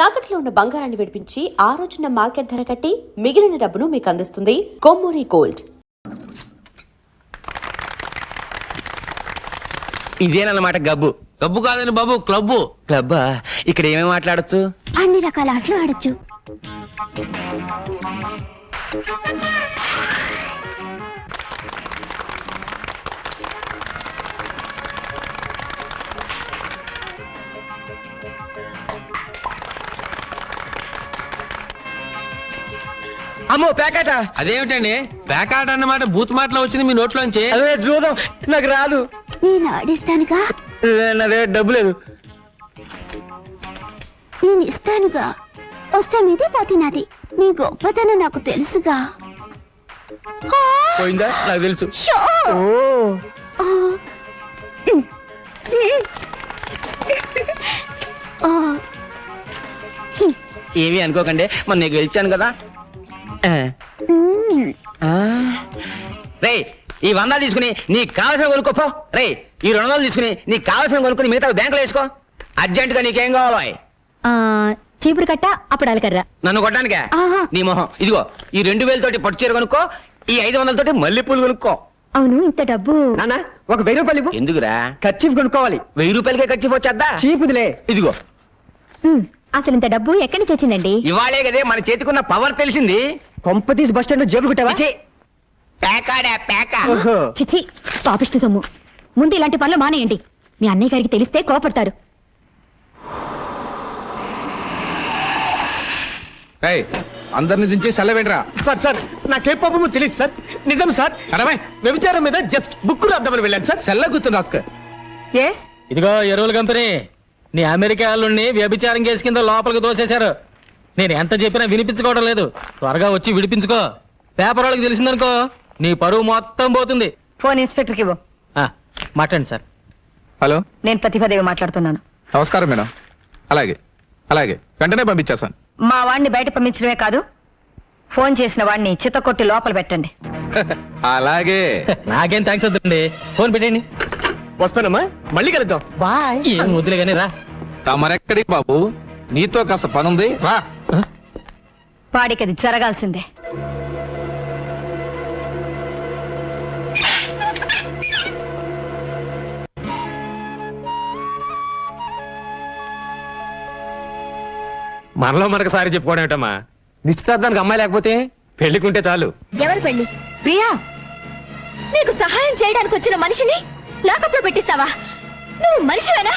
తాకట్లో ఉన్న బంగారాన్ని విడిపించి ఆ రోజున మార్కెట్ ధర కట్టి మిగిలిన డబ్బును మీకు అందిస్తుంది కొమ్మూరి గోల్డ్. ఇదేనన్నమాట గబ్బు. గబ్బు కాదని బాబు, క్లబ్బు. క్లబ్బా? ఇక్కడ ఏమేమి మాట్లాడచ్చు? అన్ని రకాల ఆటలు ఆడచ్చు. అమ్మో పేకాట. అదేమిటండి పేకాట అన్నమాట బూత్ మాటలో వచ్చింది మీ నోట్లోంచి? అదే చూద్దాం, నాకు రాదు. నేను ఆడిస్తానుగా. నా దగ్గర డబ్బు లేదు. నేను ఇస్తానుగా. వస్తే మీదే పోతే నాది. నీ గొప్పతనం నాకు తెలుసుగా. పోయిందా? నాకు తెలుసు. షో! ఓ ఆ. ఏమీ అనుకోకండి, మొన్న నీకు గెలిచాను కదా. రే, ఈ 100 తీసుకుని నీకు కావాల్సిన కొనుక్కోపో. రే, ఈ 200 తీసుకుని నీకు కావాల్సిన కొనుక్కుని మిగతా బ్యాంకులో వేసుకో. అర్జెంట్ గా నీకేం కావాలో? చీపురు కట్ట, అప్పడాలి కర్ర. నన్ను కొట్టడానికే? ఆహా. నీ మొహం. ఇదిగో ఈ 2000 తోటి పట్టు చీర కొనుక్కో, ఈ 500 తోటి మల్లెపూలు కొనుక్కో. అవును, ఇంత డబ్బు. నాన్న, ఒక 1000 రూపాయలు. ఎందుకురా? ఖర్చు కొనుక్కోవాలి. 1000 రూపాయలకే ఖర్చు వచ్చేద్దా? చీపుదిలే. ఇదిగో అసలు ఇంత డబ్బు ఎక్కడి నుంచి వచ్చిందండి? ఇవాళే కదే మన చేతికున్న పవర్ తెలిసింది. కొంపతీసి బస్ స్టాండ్ జేబులు కుట్టావా? ఛీ, పేకాడా పేక. ఓహో. చిచి, పాపిష్టి సొమ్ము. ముందు ఇలాంటి పనులు మానేయండి. మీ అన్నయ్య గారికి తెలిస్తే కోపడతారు. అందరిని దించి సెలవేంట్రా? సార్ సార్, నాకే పాపము తెలియదు సార్. నిజం సార్. అరవై వ్యభిచారం మీద జస్ట్ బుక్ రాద్దామని వెళ్ళాను సార్. సెల్ల కూర్చొని రాసుకో. ఇదిగో ఎరువుల కంపెనీ, నీ అమెరికా వాళ్ళని వ్యభిచారం కేసు కింద లోపలికి దోసేశారు. నేను ఎంత చెప్పినా వినిపించుకోవడం లేదు. త్వరగా వచ్చి విడిపించుకో. పేపర్ వాళ్ళకి తెలిసిందనుకో నీ పరువు మొత్తం పోతుంది. ఫోన్ ఇన్స్పెక్టర్కి ఇవ్వు. మాట్లాడండి సార్. హలో, నేను ప్రతిభాదేవి మాట్లాడుతున్నాను. నమస్కారం మేడం. అలాగే అలాగే వెంటనే పంపించేస్తాను. మా వాడిని బయట పంపించడమే కాదు, ఫోన్ చేసిన వాడిని చిత్తకొట్టి లోపల పెట్టండి. అలాగే. నాకేం థ్యాంక్స్ వద్దండి, ఫోన్ పెట్టండి. వస్తానమ్మా, మళ్ళీ కలుద్దాం. బాయ్. ఏం వద్దులే కానీ రా. తమరెక్కడికి బాబు? నీతో కాస్త పనుంది, రా. వాడికి అది జరగాల్సిందే. మనలో మనకు సారి చెప్పుకోవడం ఏమిటమ్మా? నిశ్చితార్థానికి అమ్మాయి లేకపోతే పెళ్లికుంటే చాలు. ఎవరు పెళ్లి? ప్రియా, నీకు సహాయం చేయడానికి వచ్చిన మనిషిని లాకప్లో పెట్టిస్తావా? నువ్వు మనిషివేనా?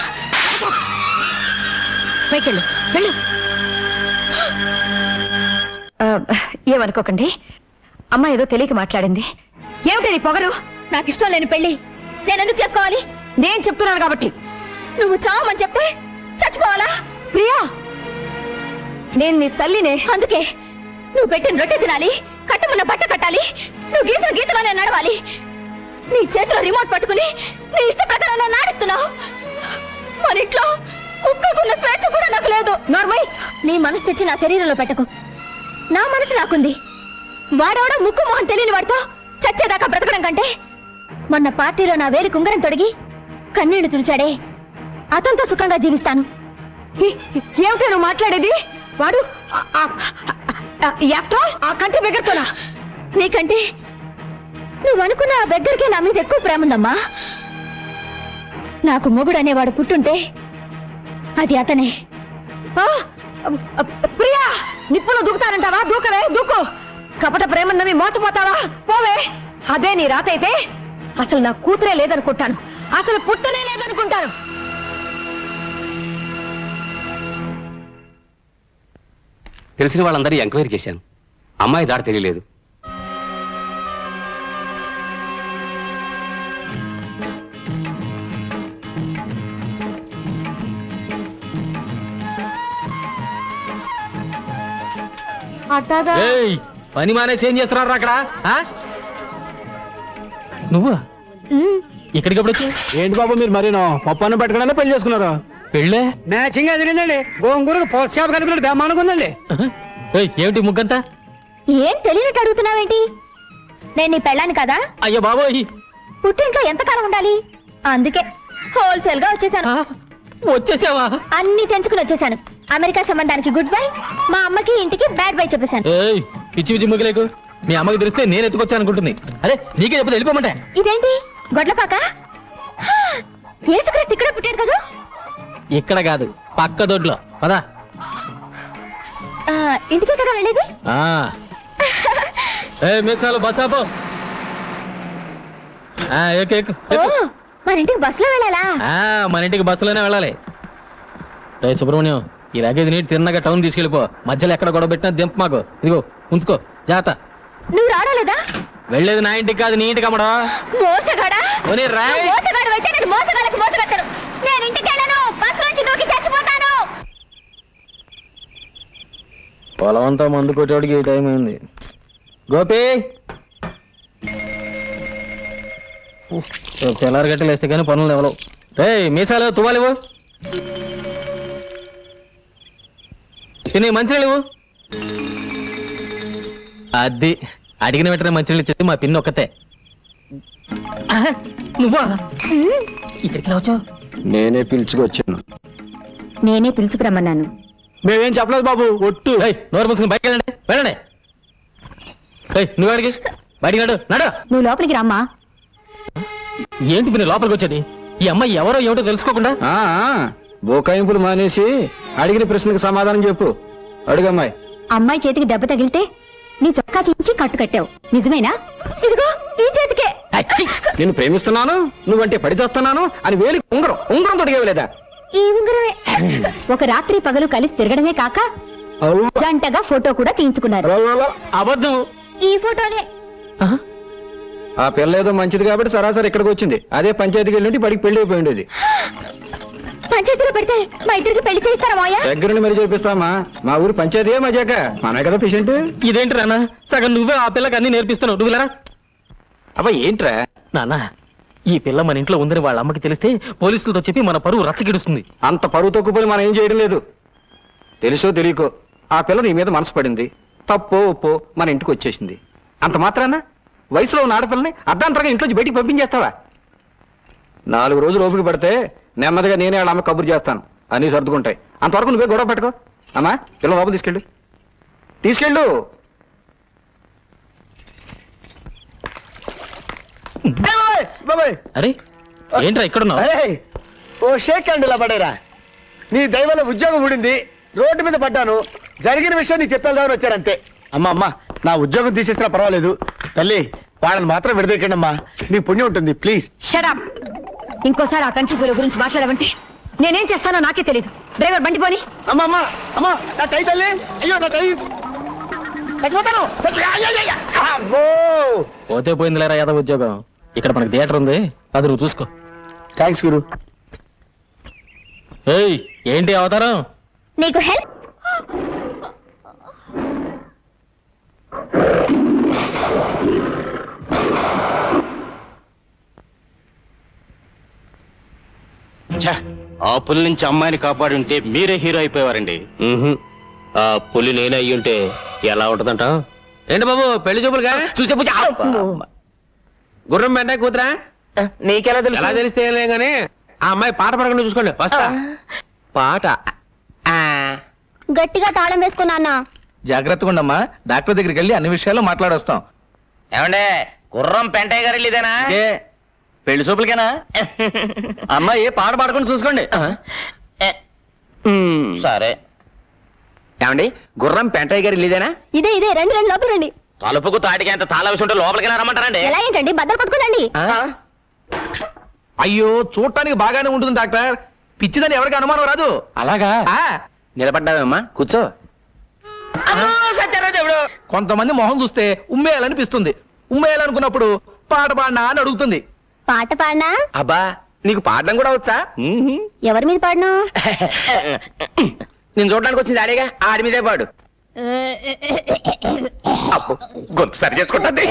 పైకెళ్ళు, వెళ్ళు. ఏమనుకోకండి, అమ్మ ఏదో తెలియక మాట్లాడింది. ఏమిటి నీ పొగరు? నాకు ఇష్టం లేని పెళ్లి నేనెందుకు చేసుకోవాలి? నేను చెప్తున్నాను కాబట్టి. నువ్వు చావమని చెప్తే చచ్చిపోవాలా? ప్రియా, నేను నీ తల్లినే. అందుకే నువ్వు పెట్టిన రొట్టె తినాలి, కట్టమన్న బట్ట కట్టాలి, నువ్వు గీతలు గీతలోనే నడవాలి. నీ చేతిలో రిమోట్ పట్టుకుని నీ ఇష్ట ప్రకారం నన్ను ఆడిస్తున్నావు. మన ఇంట్లో కుక్కకున్న స్వేచ్ఛ కూడా నాకు లేదు. నార్మల్. నీ మనసు తెచ్చి నా శరీరంలో పెట్టకు. నా మనసు నాకుంది. వాడవడ ముక్కు మొహం తెలియని వాడితో చచ్చేదాకా బ్రతకడం కంటే మొన్న పార్టీలో నా వేలి కుంగరం తొడిగి కన్నీళ్లు తుడిచాడే, అతనితో సుఖంగా జీవిస్తాను. ఏమిటో నువ్వు మాట్లాడేది? వాడు ఆ కంటి బెగర్తోనా? నీకంటే నువ్వు అనుకున్న ఆ దగ్గరికి నా మీద ఎక్కువ ప్రేమ ఉందమ్మా. నాకు మొగుడు అనేవాడు పుట్టుంటే అది అతనే. ప్రియా, నిప్పులు దూకుతానంటావా? దూకవే, దూకు. కపట ప్రేమన్నవి మోసపోతావా? పోవే. అదే నీ రాత అయితే అసలు నా కూతురే లేదనుకుంటాను, అసలు పుట్టనే లేదనుకుంటాను. తెలిసిన వాళ్ళందరూ ఎంక్వైరీ చేశాను. అమ్మాయి దారి తెలియలేదు. ఏయ్, పని మానేసి ఏం చేస్తున్నారు అక్కడ? నువ్వు ఇక్కడికి ఎప్పుడు వచ్చి? ఏంటి బాబు మీరు మరీనో పప్పాన్ని పట్టుకున్నా పెళ్లి చేసుకున్నారు? పెళ్ళే మ్యాచింగ్ అది తినండి. గోంగూరకు పోషాపు కలిపినట్టు బ్రహ్మాండంగా ఉందండి. ఏమిటి ముగ్గంతా? ఏం తెలియనట్టు అడుగుతున్నావేంటి? నేను నీ పెళ్ళాను కదా. అయ్యో బాబోయ్, పుట్టింట్లో ఎంతకాలం ఉండాలి? అందుకే హోల్సేల్ గా వచ్చేసాను. వచ్చేసావా? అన్ని తెంచుకుని వచ్చేసాను. అమెరికా సంబంధానికి గుడ్ బై, మా అమ్మకి ఇంటికి బ్యాడ్ బై చెప్పేశాను. ఏయ్ పిచ్చి పిచ్చి ముగ్గులేకు, మీ అమ్మకి తెలిస్తే నేను ఎత్తుకొచ్చాను అనుకుంటుంది. అరే నీకే చెప్పదు వెళ్ళిపోమంటే. ఇదేంటి గొడ్లపాక? యేసుక్రీస్తు ఇక్కడ పుట్టాడు కదా. ఇక్కడ కాదు పక్క దొడ్లో పదా. ఇంటికే కదా వెళ్ళేది. మీసాలు బస్సాపో. మన ఇంటికి బస్సులో వెళ్ళాలా? మన ఇంటికి బస్సులోనే వెళ్ళాలి. రే సుబ్రహ్మణ్యం, ఈ లగేజ్ నీటి తిన్నగా టౌన్ తీసుకెళ్ళిపో. మధ్యలో ఎక్కడ గొడవ పెట్టినా దింప మాకు. ఇదిగో ఉంచుకో జాగ్రత్త. నువ్వు రావలేదా? వెళ్ళేది నా ఇంటికి కాదు, నీ ఇంటికి అమ్మడా. మోసగాడా? రాయ్ మోసగాడు అయితే నేను మోసగాళ్ళకి మోసగడతాను. నేను ఇంటికి వెళ్ళను, బస్సు నుంచి దూకి చచ్చిపోతాను. పొలం అంతా మందు కొట్టేవాడికి ఈ టైం అయింది. గోపి తెల్లారి గట్టలు వేస్తే కానీ పనులు ఎవరు. రే మీసాలు తువ్వాలివు, తినే మంచినీళ్ళు. అది అడిగిన వెంటనే మంచినీళ్ళు ఇచ్చేది మా పిన్ని ఒక్కతే. నువ్వా ఇక్కడికి వచ్చావు? నేనే పిలుచుకొచ్చాను. నేనే పిలుచుకురమ్మన్నాను. మేమేం చెప్పలేదు బాబు, ఒట్టు. నోరు మూసుకుని బయటకు వెళ్ళండి, వెళ్ళండి. నువ్వు అడిగి బయటికి నడు నడు. నువ్వు లోపలికి రామ్మా. ఏంటి మీరు లోపలికి వచ్చేది? ఈ అమ్మాయి ఎవరో ఏమిటో తెలుసుకోకుండా. బోకాయింపులు మానేసి అడిగిన ప్రశ్నకు సమాధానం చెప్పు. అడుగమ్మాయి. అమ్మాయి చేతికి దెబ్బ తగిలితే నీ చొక్కా చించి కట్టు కట్టావు, నిజమేనా? ఇదిగో ఈ చేతికే. నేను ప్రేమిస్తున్నాను, నువ్వంటే పడి చేస్తున్నాను అని వేలి ఉంగరం ఉంగరం తొడిగేవలేదా? ఈ ఉంగరమే. ఒక రాత్రి పగలు కలిసి తిరగడమే కాక గంటగా ఫోటో కూడా తీయించుకున్నారు. అబద్ధం. ఈ ఫోటోనే. ఆ పిల్ల ఏదో మంచిది కాబట్టి సరాసరి ఇక్కడికి వచ్చింది. అదే పంచాయతీకి వెళ్ళి పడికి పెళ్లి అయిపోయి ఉండేది. పంచాయతీలో పెడితే మా ఇద్దరికి పెళ్లి చేస్తారా మాయా? దగ్గరుండి మరి చేపిస్తామా? మా ఊరు పంచాయతీ మజాక మన కదా పేషెంట్. ఇదేంటి రానా, సగం నువ్వే ఆ పిల్లకి అన్ని నేర్పిస్తున్నావు. నువ్వు లేరా? అబ్బా ఏంట్రా నాన్న, ఈ పిల్ల మన ఇంట్లో ఉందని వాళ్ళ అమ్మకి తెలిస్తే పోలీసులతో చెప్పి మన పరువు రచ్చగిడుస్తుంది. అంత పరువు తక్కువ మనం ఏం చేయడం లేదు. తెలుసో తెలియకో ఆ పిల్ల నీ మీద మనసు పడింది. తప్పో ఒప్పో మన ఇంటికి వచ్చేసింది. అంత మాత్రాన వయసులో ఉన్న ఆడపిల్లని అర్ధాంతరంగా ఇంట్లోంచి బయటికి పంపించేస్తావా? 4 రోజులు ఓపిక పడితే నెమ్మదిగా నేనే వాళ్ళ అమ్మ కబురు చేస్తాను, అన్నీ సర్దుకుంటాయి. అంతవరకు నువ్వే గొడవ పెట్టుకో. అమ్మా పిల్ల లోపల తీసుకెళ్ళు, తీసుకెళ్ళు. అరే ఏంట్రా ఇక్కడున్నావు? ఓ షేక్ హ్యాండ్ ఇలా పడేరా. నీ దైవల ఉద్యోగం ఊడింది, రోడ్డు మీద పడ్డాను. జరిగిన విషయం నీకు చెప్పేద్దామని వచ్చారంతే. అమ్మా నా ఉద్యోగం తీసేసినా పర్వాలేదు, తల్లి వాళ్ళని మాత్రం విడదీకండి అమ్మా, నీ పుణ్యం ఉంటుంది ప్లీజ్. షడప్. ఇంకోసారి ఆ కంచి గురి గురించి మాట్లాడమంటే నేనేం చేస్తానో నాకే తెలియదు. డ్రైవర్ బండి పోని. అమ్మా నా టై తల్లి, అయ్యో నా టై చచ్చిపోతాను. పోతే పోయింది లేరా యాదవ్ ఉద్యోగం. ఇక్కడ మనకి థియేటర్ ఉంది, అది నువ్వు చూసుకో. థ్యాంక్స్ గురు. ఏయ్ ఏంటి అవతారం? నీకు హెల్ప్. ఆ పులి నుంచి అమ్మాయిని కాపాడి ఉంటే మీరే హీరో అయిపోయేవారండి. ఆ పులి నేనే అయ్యి ఉంటే ఎలా ఉంటదంట? ఏంటి బాబు పెళ్లి చూపులుగా చూసే గుర్రం వెంట కూతురా? నీకెలా తెలుసు? ఎలా తెలిస్తే ఏం లేదు కానీ ఆ అమ్మాయి పాట పడకుండా చూసుకోండి. వస్తా. పాట గట్టిగా తాళం వేసుకున్నా. జాగ్రత్తగా ఉండమ్మా, డాక్టర్ దగ్గరికి వెళ్ళి అన్ని విషయాలు మాట్లాడొస్తాం. ఏమండే గుర్రం పెంటయ్య గారు ఇదేనా? పెళ్లి చూపులకేనా? అమ్మాయి పాట పాడుకుని చూసుకోండి. సరే. ఏమండి గుర్రం పెంటయ్య గారు ఇదేనా? ఇదే రండి లోపల రండి. తలుపుకు తాటికి ఎంత తాళ విషయం ఉంటే లోపలికి రమ్మంటారండి. ఎలా ఏంటండి బద్దలు కొట్టుకోండి. అయ్యో చూడటానికి బాగానే ఉంటుంది డాక్టర్, పిచ్చిదని ఎవరికి అనుమానం రాదు. అలాగా? నిలబడ్డావమ్మా, కూర్చో. కొంతమంది మొహం చూస్తే ఉమ్మేయాలనిపిస్తుంది. ఉమ్మేయాలనుకున్నప్పుడు పాట పాడినా అని అడుగుతుంది. పాట పాడినా? అబ్బా నీకు పాడడం కూడా వచ్చా? ఎవరి మీద పాడను? నేను చూడడానికి వచ్చింది ఆడేగా, ఆడి మీదే పాడు. అప్పు గొంతు సరి చేసుకుంటుంది.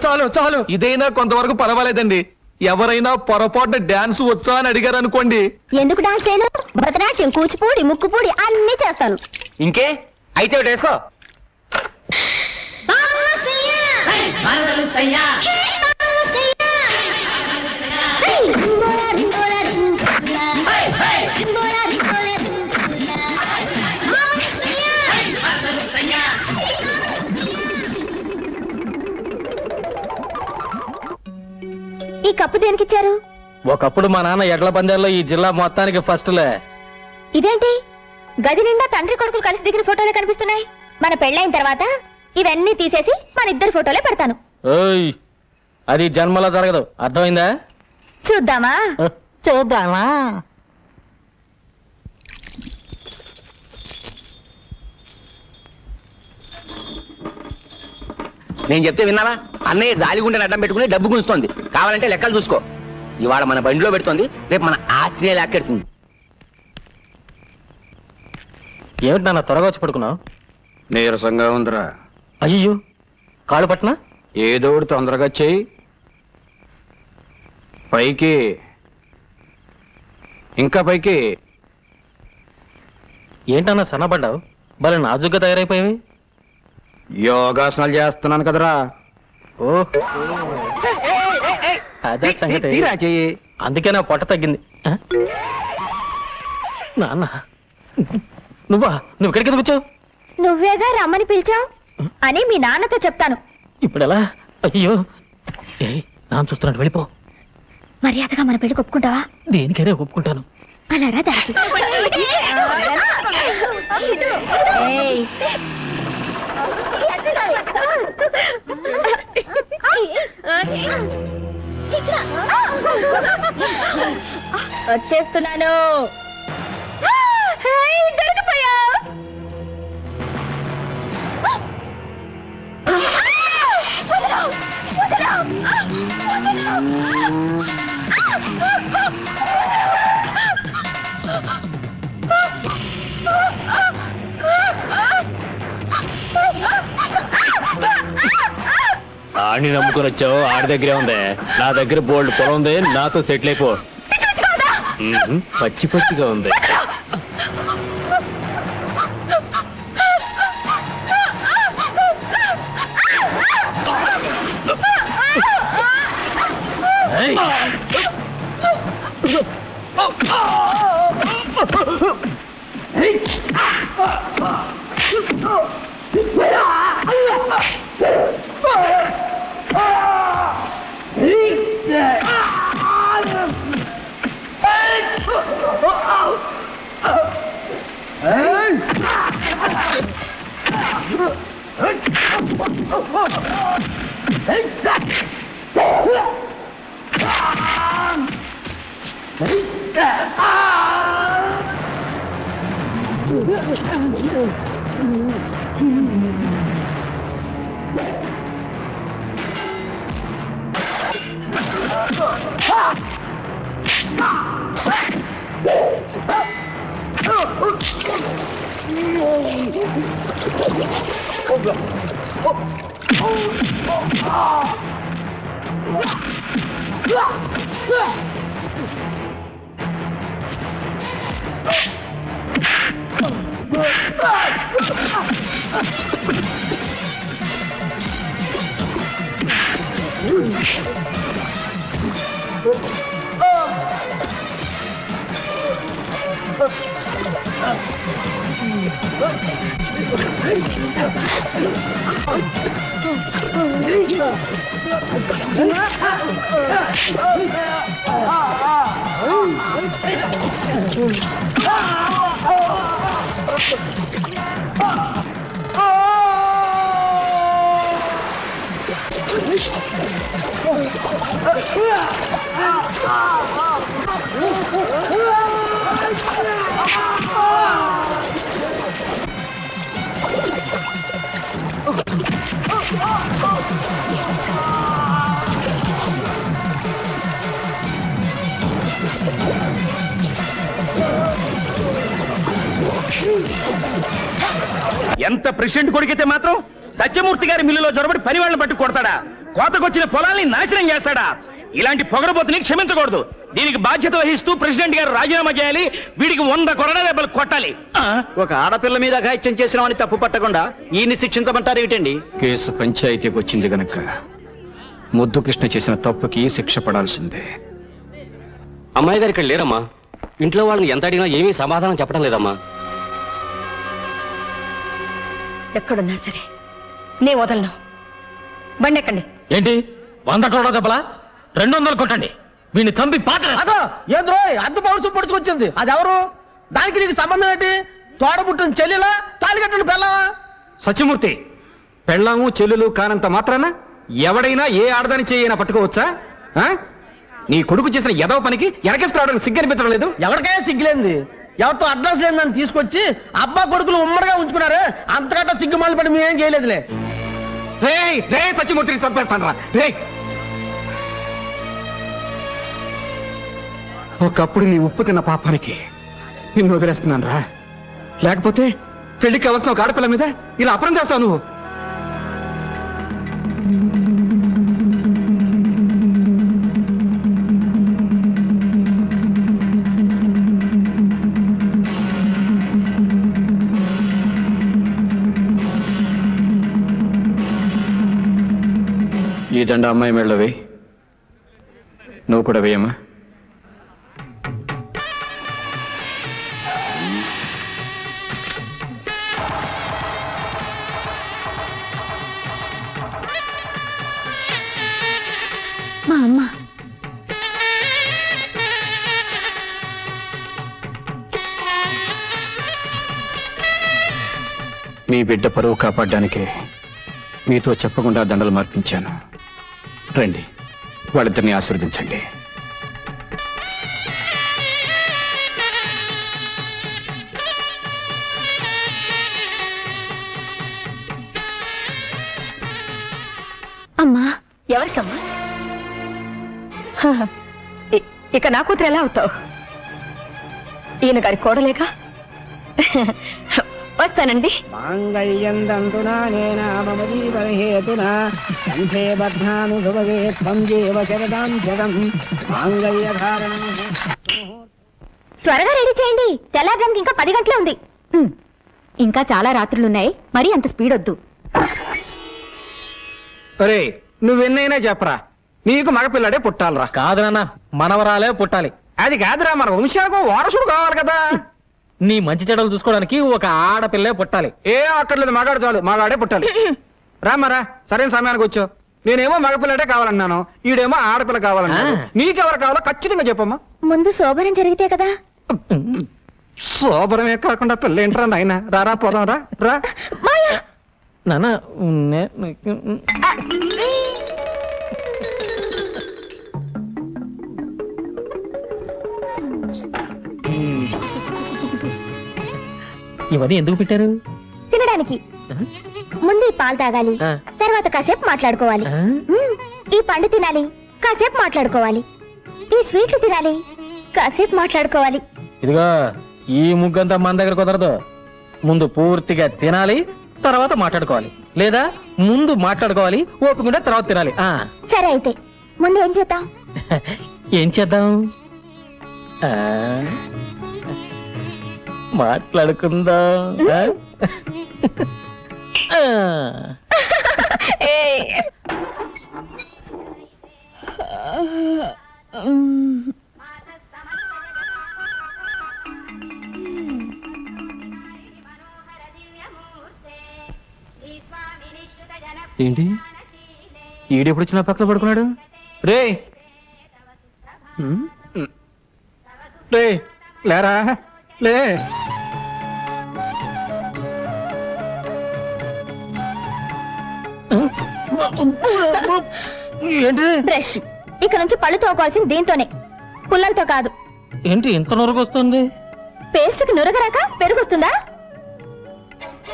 చాలు చాలు ఇదైనా కొంతవరకు పర్వాలేదండి. ఎవరైనా పొరపాటున డాన్స్ వచ్చా అని అడిగారు అనుకోండి. ఎందుకు డాన్స్ చేయను? భరతనాట్యం, కూచిపూడి, ముక్కుపూడి అన్ని చేస్తాను. ఇంకే అయితే ఒకటి వేసుకో. కప్పు దేనికిచ్చారు? ఒకప్పుడు మా నాన్న ఎడ్ల పందాల్లో ఈ జిల్లా మొత్తానికి ఫస్ట్లే. ఇదేంటి గది నిండా తండ్రి కొడుకులు కలిసి దిగిన ఫోటోలే కనిపిస్తున్నాయి. మన పెళ్ళైన తర్వాత ఇవన్నీ తీసేసి మన ఇద్దరి ఫోటోలే పెడతాను. ఓయ్, అది జన్మలో జరగదు, అర్థమైందా? చూద్దామా? చూద్దామా? నేను చెప్తే విన్నావా? అన్నయ్య జాలిగుండెని అడ్డం పెట్టుకుని డబ్బు గుంజుతోంది. కావాలంటే లెక్కలు చూసుకో. ఇవాళ మన బండిలో పెడుతోంది, రేపు మన ఆస్ట్రేలియా లెక్కెడుతుంది. ఏమిటి నాన్న త్వరగా వచ్చి పడుకున్నావు? నీరసంగా ఉందిరా. అయ్యో, కాళ్ళు పట్టినా? ఏదో ఒకటి తొందరగా చెయ్యి. పైకి, ఇంకా పైకి. ఏంటన్నా సన్నపడ్డావు? భలే నాజుగ్గా తయారైపోయావి. యోగాసనాలు చేస్తున్నాను కదరా. ఓ, అదే సంగతి. తీరా చెయ్యి. అందుకే నా పొట్ట తగ్గింది. ఆ? నాన్న, నువ్వు ఇక్కడికి ఎందుకు వచ్చావు? నువ్వేగా రమ్మని పిలిచావు అని మీ నాన్నతో చెప్తాను. ఇప్పుడు ఎలా? అయ్యో, నాన్న చూస్తున్నాడు, వెళ్ళిపో. మర్యాదగా మన పెళ్లి ఒప్పుకుంటావా? దేనికైనా ఒప్పుకుంటాను. అలా రా దారికి. ఏయ్. వచ్చేస్తున్నాను. దొరికిపోయా. ఆడిని నమ్ముకొని వచ్చావు, ఆడి దగ్గరే ఉంది. నా దగ్గర బోల్డ్ పొలం ఉంది, నాతో సెటిల్ అయిపో. పచ్చి పచ్చిగా ఉంది. ఎంత ప్రెసిడెంట్ కొడుకైతే మాత్రం సత్యమూర్తి గారి మిల్లులో జొరబడి పని వాళ్ళని పట్టు కొడతాడా? కోతకొచ్చిన పొలాల్ని నాశనం చేస్తాడా? ఇలాంటి పొగరబోతుని క్షమించకూడదు. దీనికి బాధ్యత వహిస్తూ ప్రెసిడెంట్ గారు రాజీనామా చేయాలి. వీడికి 100 కొరడా దెబ్బలు కొట్టాలి. ఒక ఆడపిల్ల మీద అఘాయిత్యం చేసినామని తప్పు పట్టకుండా ఈయన్ని శిక్షించమంటారు ఏమిటండి? కేసు పంచాయతీకి వచ్చింది గనక ముద్దు కృష్ణ చేసిన తప్పుకి శిక్ష పడాల్సిందే. అమ్మాయి గారు ఇక్కడ లేరమ్మా. ఇంట్లో వాళ్ళని ఎంత అడిగినా ఏమీ సమాధానం చెప్పడం లేదమ్మా. ఎక్కడున్నా సరే నే వదలను. బండి ఎక్కండి. ఏంటి 100 కొరడా దెబ్బలా? 200 కొట్టండి వీడిని చంపి పాత్ర అదో ఏంద్రో అద్దు పౌరుషం పొడుచుకొచ్చింది అది ఎవరు దానికి నీకు సంబంధం ఏంటి తోడబుట్టిన చెల్లెలా తాళికట్టిన పెళ్ళవా సత్యమూర్తి పెళ్ళాము చెల్లెలు కానంత మాత్రాన ఎవడైనా ఏ ఆడదాని చేయైనా పట్టుకోవచ్చా ఆ? నీ కొడుకు చేసిన ఎదవ పనికి ఎనకేసుకురావడానికి సిగ్గనిపించడం లేదు. ఎవరికైనా సిగ్గులేంది ఎవరితో అడ్రస్ లేదని తీసుకొచ్చి అబ్బా కొడుకులు ఉమ్మడిగా ఉంచుకున్నారు అంతకంటే సిగ్గుమాలు పడి మేమేం చేయలేదులే. రే సత్యమూర్తిని చంపేస్తాను రా రే. ఒకప్పుడు నీ ఉప్పు తిన్న పాపానికి నిన్ను వదిలేస్తున్నాను రా. లేకపోతే పెళ్లికి కావాల్సిన ఒక ఆడపిల్ల మీద ఇలా అపరం చేస్తావు నువ్వు. ఈ దండ అమ్మాయి మెళ్ళో వేయి. నువ్వు కూడా వేయమ్మా. మా అమ్మ మీ బిడ్డ పరువు కాపాడడానికే మీతో చెప్పకుండా దండలు మార్పించాను. రండి, వాళ్ళిద్దరిని ఆశీర్వదించండి. అమ్మా ఎవరికమ్మా ఇక నా కూతురు ఎలా అవుతావు? ఈయన గారి కోడలేక వస్తానండి. త్వరగా రెడీ చేయండి, తెల్లారడానికి ఇంకా 10 గంటలే ఉంది. ఇంకా చాలా రాత్రులున్నాయి, మరీ అంత స్పీడ్ వద్దు. అరే నువ్వెన్నైనా చెప్పరా, నీకు మగపిల్లాడే పుట్టాలరా. కాదు నాన్న, మనవరాలే పుట్టాలి. అది కాదురా, మన వంశాలకు వారసుడు కావాలి కదా. నీ మంచి చెడలు చూసుకోవడానికి ఒక ఆడపిల్లే పుట్టాలి. ఏ అక్కర్లేదు, మగాడు చాలు, మగాడే పుట్టాలి. రామరా, సరైన సమయానికి వచ్చావు. నేనేమో మగపిల్లడే కావాలన్నాను, ఈడేమో ఆడపిల్ల కావాలన్నాను. నీకెవరు కావాలో ఖచ్చితంగా చెప్పమ్మా. ముందు శోభనం జరిగితే కదా. శోభరమే కాకుండా పిల్ల ఏంట్రా నాయన. రారా పోదాం రా రా. నాన్న ఇవన్నీ ఎందుకు పెట్టారు? తినడానికి. ముందు ఈ పాలు తాగాలి, తర్వాత కాసేపు మాట్లాడుకోవాలి. ఈ పండు తినాలి, కాసేపు మాట్లాడుకోవాలి. ఈ స్వీట్లు తినాలి, కాసేపు మాట్లాడుకోవాలి. ఇదిగో ఈ ముగ్గంతా మన దగ్గర కుదరదు. ముందు పూర్తిగా తినాలి, తర్వాత మాట్లాడుకోవాలి. లేదా ముందు మాట్లాడుకోవాలి, ఓపికంటే తర్వాత తినాలి. సరే అయితే ముందు ఏం చేద్దాం? ఏం చేద్దాం? మాట్లాడుకుందాం. ఏంటి ఈడెప్పుడు వచ్చిన పక్కన పడుకున్నాడు? రే రే లేరా లే. ఏంటి బ్రష్. ఇక నుంచి పళ్ళు తోకోవాల్సింది దీంతోనే, పుల్లలతో కాదు. ఏంటి ఇంత నొరకు వస్తుంది? పేస్ట్కి నురగరాక పెరుగుస్తుందా?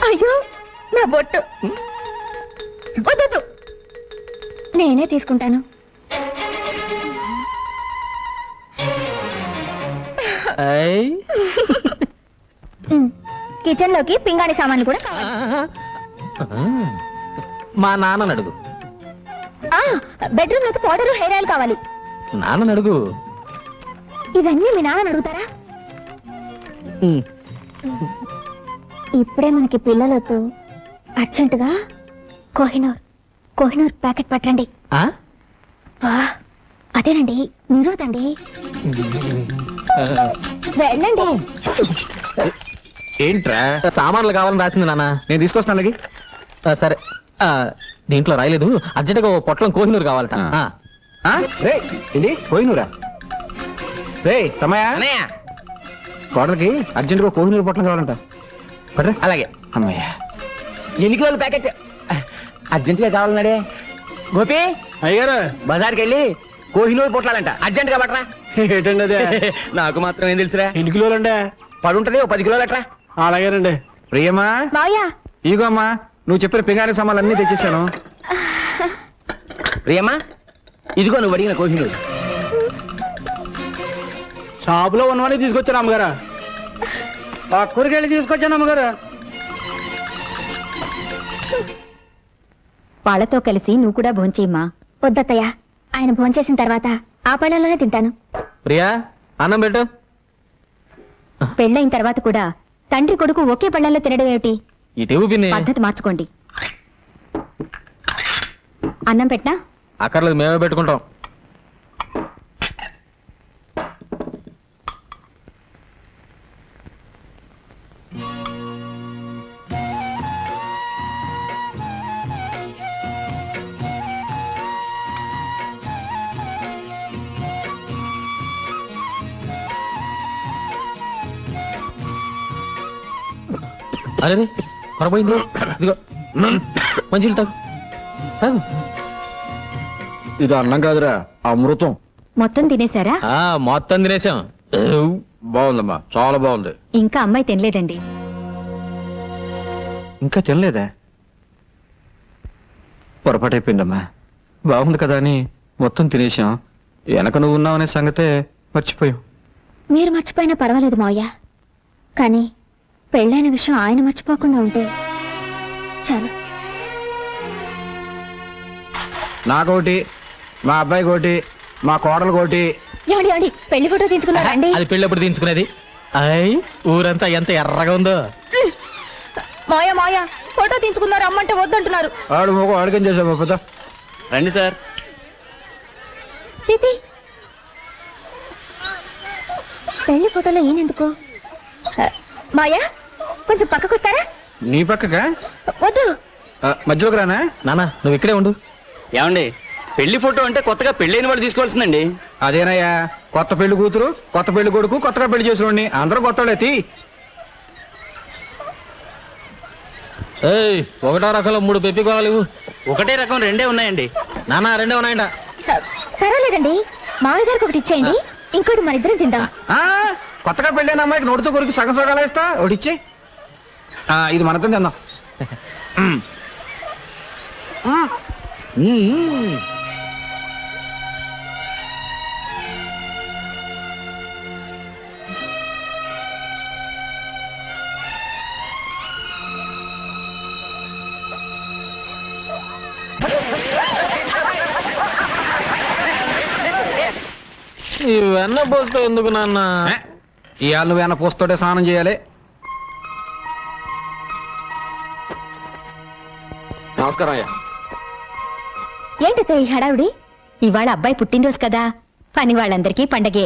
అయ్యో నా బొట్టు. వద్దు, నేనే తీసుకుంటాను. కిచెన్ లోకి పింగాణి సామాన్లు కూడా కావాలి. మా నాన్న అడుగు. బెడ్రూమ్ లోకి పౌడర్, హెయిర్ ఆయిల్ కావాలి. నాన్న అడుగు. ఇవన్నీ మీ నాన్న అడుగుతారా? ఇప్పుడే మనకి పిల్లలతో అర్జెంటుగా కోహినూర్ ప్యాకెట్ పట్టండి. అదేనండి, నిరోధండి. వెళ్ళండి. ఏంట్రా సామాన్లు కావాలని రాసింది నాన్న. నేను తీసుకొస్తాను. సరే, దీంట్లో రాయలేదు. అర్జెంటుగా ఓ పొట్లం కోహినూరు కావాలట. రే ఏంటి కోహినూరా? రే తమ్మయ్య, కోడలకి అర్జెంటుగా కోహినూరు పొట్లం కావాలంట. పట్రా. అలాగే. అమ్మయ్య, ఎన్ని కిలోల ప్యాకెట్ అర్జెంట్ గా కావాలన్నాడే. గోపి, అయ్యారు బజార్కి వెళ్ళి కోహినూరు పొట్లాలంట, అర్జెంట్ గా పట్రా. ఏంటండి అదే? నాకు మాత్రం ఏం తెలుసురా? ఎన్ని కిలోలండి? పడుంటది, ఓ 10 కిలోలు అట్రా. అలాగేనండి. ప్రియమ్మా, మావయ్య ఇగో అమ్మా, నువ్వు చెప్పిన పింగారి సామాన్లు అన్నీ తెచ్చేసాను. ప్రియమ్మా, ఇదిగో నువ్వు అడిగిన కోహినూరు. షాపులో ఉన్నవన్నీ తీసుకొచ్చాను అమ్మగారు. ఆ కూరగాయలు తీసుకొచ్చాను అమ్మగారు. వాళ్ళతో కలిసి నువ్వు కూడా భోంచేయమ్మా. వద్దత్తయ్య, ఆయన భోంచేసిన తర్వాత ఆ పళ్ళలోనే తింటాను. ప్రియా, అన్నం పెట్టు. పెళ్ళైన తర్వాత కూడా తండ్రి కొడుకు ఒకే పళ్ళల్లో తినడం ఏమిటి? ఇటు పిన్ని. పద్ధతి మార్చుకోండి. అన్నం పెట్టనా? అక్కర్లేదు, మేమే పెట్టుకుంటాం. అరే కొరపోయింది. ఇదిగో మంచి తాగు. ఇది అన్నం కాదురా, అమృతం. మొత్తం తినేశారా? మొత్తం తినేసాం. బాగుందమ్మా, చాలా బాగుంది. ఇంకా అమ్మాయి తినలేదండి. ఇంకా తినలేదా? పొరపాటైపోయిందమ్మా. బాగుంది కదా అని మొత్తం తినేసాం. వెనక నువ్వు ఉన్నావనే సంగతే మర్చిపోయాం. మీరు మర్చిపోయినా పర్వాలేదు మావయ్య, కానీ పెళ్ళైన విషయం ఆయన మర్చిపోకుండా ఉంటే చాలు. నాకోటి, మా అబ్బాయి కోటి, మా కోడలు కోటి. ఏమండి ఏమండి, పెళ్లి ఫోటో తీసుకున్నారా అండి? అది పెళ్ళప్పుడు తీయించుకునేది. అయ్, ఊరంతా ఎంత ఎర్రగా ఉందో. మాయా మాయా, ఫోటో తీసుకున్నారు అమ్మంటే వద్దంటున్నారు. ఆడు మొగ అడగం చేసావు పెద్ద. రండి సార్. తీతి, పెళ్లి ఫోటోలో ఈయనెందుకు? మాయా, కొంచెం పక్కకు వస్తారా? నీ పక్కగా? వద్దు. మధ్యలోకి రానా? నానా, నువ్వు ఇక్కడే ఉండు. ఏమండి, పెళ్లి ఫోటో అంటే కొత్తగా పెళ్ళైన వాళ్ళు తీసుకోవాల్సిందండి. అదేనయ్యా, కొత్త పెళ్లి కూతురు, కొత్త పెళ్లి కొడుకు, కొత్తగా పెళ్లి చేసిన అందరూ కొత్త తీ. ఏయ్, ఒకటో రకంలో 3 పెప్పి కోవాలి. ఒకటే రకం రెండే ఉన్నాయండి. నానా, రెండే ఉన్నాయంట. పర్వాలేదండి, మామయ్య గారికి ఒకటి ఇచ్చేయండి, ఇంకోటి మన ఇద్దరం తిందాం. కొత్తగా పెళ్ళైన అమ్మాయికి నోటితో కొరికి సగం సగాలు వేస్తా. ఒకటిచ్చే, ఇది మనతో తిందాం. ఈ వెన్న పోస్తే ఎందుకు నాన్న? ఇవాళ నువ్వు ఏమైనా పోస్తోటే స్నానం చేయాలి. నమస్కారం అయ్యా. ఏంటో ఈ హడావుడి? ఇవాళ అబ్బాయి పుట్టినరోజు కదా, పని వాళ్ళందరికీ పండగే.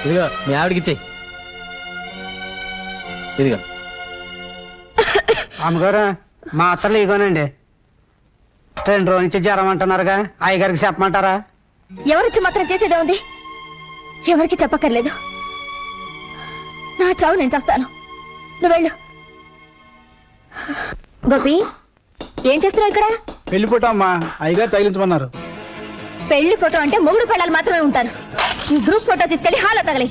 ఇదిగో మీ ఆవిడకి ఇచ్చేయి. ఇదిగో. అమ్మగారు, మా అత్తలు ఇగోనండి. 2 రోజుల నుంచి జ్వరం అంటున్నారుగా, అయ్యగారికి చెప్పమంటారా? ఎవరిచ్చి మాత్రం చేసేదే ఉంది, ఎవరికి చెప్పక్కర్లేదు. నా చావు నేను చేస్తాను, నువ్వు వెళ్ళు. గోపి, ఏం చేస్తున్నావు ఇక్కడ? పెళ్లి ఫోటో అమ్మా, అయ్యగారు తగిలించమన్నారు. పెళ్లి ఫోటో అంటే మొగుడు పెళ్ళాలు మాత్రమే ఉంటారు. ఈ గ్రూప్ ఫోటో తీసుకెళ్లి హాల్లో తగలి.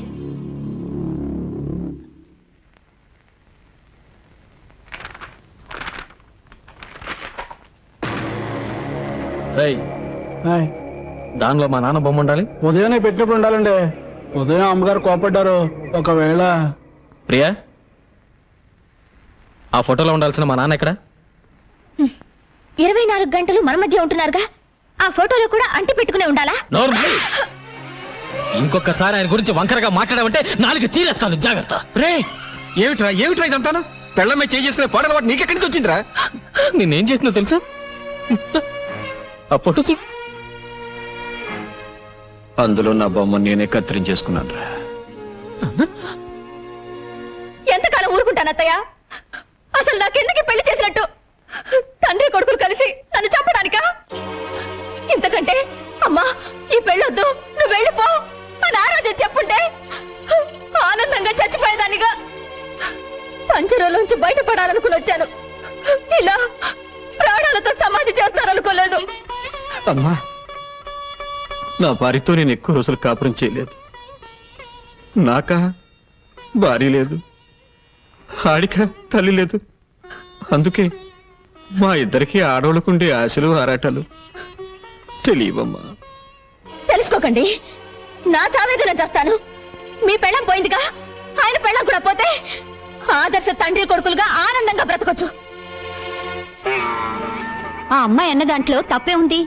దానిలో మా నాన్న బొమ్మ ఉండాలి. ఉదయాన్నే పెట్టినప్పుడు ఉండాలండి. ఉదయం అమ్మగారు కోపడ్డారు. ఒకవేళ ప్రియా, ఆ ఫోటోలో ఉండాల్సిన మా నాన్న ఎక్కడ? 24 గంటలు మన మధ్య ఉంటున్నారుగా, ఆ ఫోటోలో కూడా అంటి పెట్టుకునే ఉండాలా? ఇంకొకసారి ఆయన గురించి వంకరగా మాట్లాడమంటే 4 చీరేస్తాను, జాగ్రత్త. రే, ఏమిట్రా ఏమిట్రా ఇదంతాను? పెళ్ళమే చేసుకునే పాడల వాటి నీకెక్కడి నుంచి వచ్చిందిరా? నేనేం చేసినా తెలుసా? ఆ ఫోటో చూడు. అందులో నా బొమ్మ నేనే కత్తిరించేసుకున్నాను రా. ఎంతకాలం ఊరుకుంటాను అత్తయ్య? అసలు నాకెందుకు పెళ్లి చేసినట్టు? తండ్రి కొడుకులు కలిసి నన్ను చంపడానికా? ఇంతకంటే అమ్మా ఈ పెళ్ళొద్దు, నువ్వు వెళ్ళిపో అని ఆ రోజు చెప్పుంటే ఆనందంగా చచ్చిపోయేదానిగా. పంజరంలోంచి బయటపడాలనుకుని వచ్చాను, ఇలా ప్రాణాలతో సమాధి చేస్తారనుకోలేదు. అమ్మా, నా భార్యతో నేను ఎక్కువ రోజులు కాపురం చేయలేదు. నాకా భార్య లేదు, ఆడిక తల్లి లేదు. అందుకే మా ఇద్దరికి ఆడవాళ్ళకుండే ఆశలు ఆరాటాలు తెలియవమ్మా. తెలుసుకోకండి, నా చావేదో నేను చేస్తాను. మీ పెళ్ళం పోయిందిగా, ఆయన పెళ్ళం కూడా పోతే ఆదర్శ తండ్రి కొడుకులుగా ఆనందంగా బ్రతకొచ్చు. ఆ అమ్మాయి అన్న దాంట్లో తప్పే ఉంది.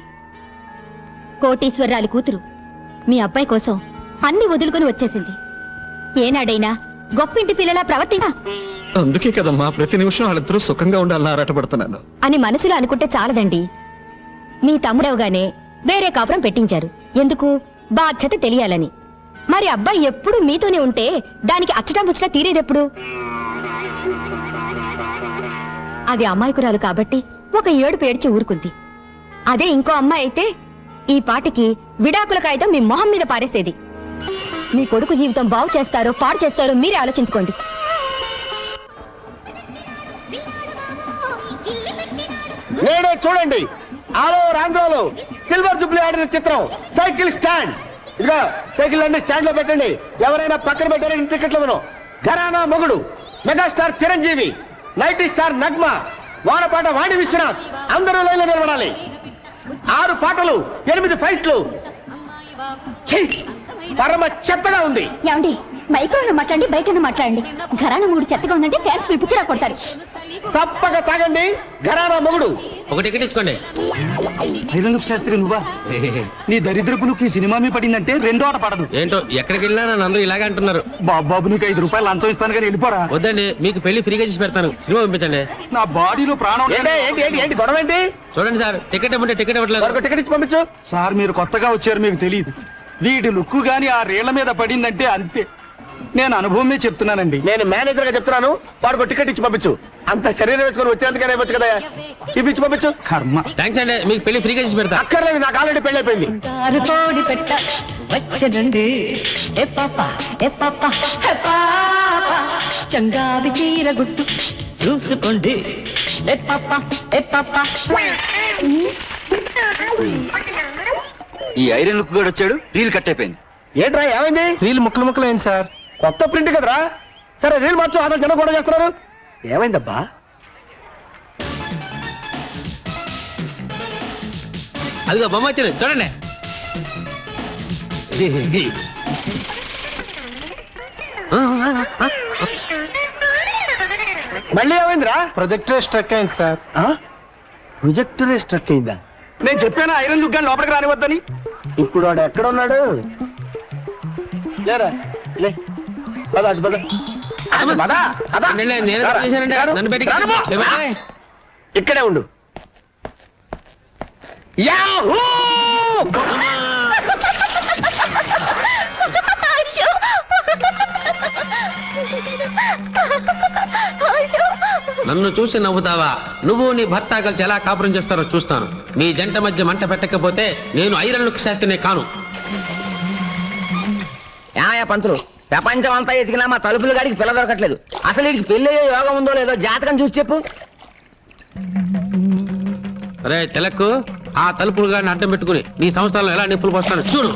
కోటీశ్వరరాలి కూతురు మీ అబ్బాయి కోసం అన్ని వదులుకొని వచ్చేసింది. ఏనాడైనా గొప్పింటి పిల్లలా ప్రవర్తించా అందుకే కదమ్మా ప్రతి నిమిషం వాళ్ళిద్దరూ సుఖంగా ఉండాలని ఆరాటపడుతున్నాను అని మనసులో అనుకుంటే చాలదండి. మీ తమ్ముడవగానే వేరే కాపురం పెట్టించారు. ఎందుకు? బాధ్యత తెలియాలని. మరి అబ్బాయి ఎప్పుడు మీతోనే ఉంటే దానికి అచ్చటా ముచ్చటా తీరేదెప్పుడు? అది అమ్మాయికురాలు కాబట్టి ఒక ఏడుపు ఏడ్చి ఊరుకుంది. అదే ఇంకో అమ్మాయి అయితే ఈ పాటికి విడాకుల కాగితం మీ మొహం మీద పారేసేది. మీ కొడుకు జీవితం బాగు చేస్తారో పాడు చేస్తారో మీరే ఆలోచించుకోండి. నేడే చూడండి, ఆలో ఆంధ్రాలో సిల్వర్ జూబ్లీ ఆడిన చిత్రం సైకిల్ స్టాండ్. ఇదిగో సైకిల్ అన్ని స్టాండ్ లో పెట్టండి. ఎవరైనా పక్కన పెట్టారని టికెట్లు ఇవ్వను. Gharana Mogudu megastar Chiranjeevi, nighty star Nagma, వానపాట వాణి విశ్వనాథ్ అందరూ లైన్లో నిలబడాలి. 6 పాటలు, 8 ఫైట్లు. ఛీ! పరమ చెత్తగా ఉంది. ఏమండి, మైక్రోలో మాట్లాడండి, బయట మాట్లాడండి. ఘరానా మూడు చెత్తగా ఉందంటే ఫ్యాన్స్ మీ పిచ్చిరా కొడతారు. తప్పక తాగండి. ఘరానా మొగుడు. ఒక టికెట్ ఇచ్చుకోండి. ఐరన్ శాస్త్రి నువ్వా? నీ దరిద్రపు నువ్వు ఈ సినిమా మీద పడిందంటే రెండో ఆట పడదు. ఏంటో ఎక్కడికి వెళ్ళినా నన్ను అందరూ ఇలాగే అంటున్నారు. బాబు నీకు 5 రూపాయలు లంచం ఇస్తాను కానీ వెళ్ళిపోరా. వద్దండి, మీకు పెళ్లి ఫ్రీగా చేసి పెడతాను. సినిమా పంపించండి. నా బాడీలో ప్రాణం. ఏంటి గొడవ ఏంటి? చూడండి సార్, టికెట్ ఇవ్వండి, టికెట్ ఇవ్వట్లేదు. టికెట్ ఇచ్చి పంపించు. సార్ మీరు కొత్తగా వచ్చారు, మీకు తెలియదు. వీటి లుక్కు గాని ఆ రేళ్ల మీద పడిందంటే అంతే. నేను అనుభవమే చెప్తున్నానండి. నేను మేనేజర్ గా చెప్తున్నాను. వాడికి టికెట్ ఇచ్చి పంపించు. అంత శరీరం వేసుకొని వచ్చేందుకనే వచ్చు కదా, ఇచ్చి పంపించు. కర్మ. థ్యాంక్స్ అండి, మీకు పెళ్లి ఫ్రీగా చేసి పెడతా. అక్కర్లేదు, నాకు ఆల్రెడీ పెళ్లి అయిపోయింది. చంగావి తీర గుట్టు చూసుకోండి. ఈ ఐరన్ లుక్ కూడా వచ్చాడు, రీల్ కట్ అయిపోయింది. ఏంట్రా ఏమైంది? రీల్ ముక్కలు ముక్కలు అయింది సార్. కొత్త ప్రింట్ కదరా. సరే రీల్ మార్చు. అదే జనం కూడా చేస్తున్నారు. ఏమైందబ్బా? అదిగో బొమ్మ వచ్చింది చూడండి. మళ్ళీ ఏమైందిరా? ప్రొజెక్టర్ స్ట్రక్ అయింది సార్. ప్రొజెక్టరే స్ట్రక్ అయిందా? నేను చెప్పాను ఐరన్ లుక్ గాని లోపలికి రానివద్దని. ఇప్పుడు వాడు ఎక్కడ ఉన్నాడు? లేరా లే, పద అటు పద. పద, పద. నేను చేశానండి, నన్ను బయటికి రాను. ఇక్కడే ఉండు. యాహూ! నన్ను చూసి నవ్వుతావా? నువ్వు నీ భర్త కలిసి ఎలా కాపురం చేస్తారో చూస్తాను. మీ జంట మధ్య మంట పెట్టకపోతే నేను ఐరన్ లుక్ శాస్త్రినే కాను. ఏమయ్యా పంతులు, ప్రపంచం అంతా ఎతికినా మా తలుపులు గాడికి పిల్ల దొరకట్లేదు. అసలు వీడికి పెళ్లి యోగం ఉందో లేదో జాతకం చూసి చెప్పు. అరే తిలక్కు, ఆ తలుపులు గాడిని అడ్డం పెట్టుకుని నీ సంవత్సరాలు ఎలా నిప్పులు పోస్తాను చూడు.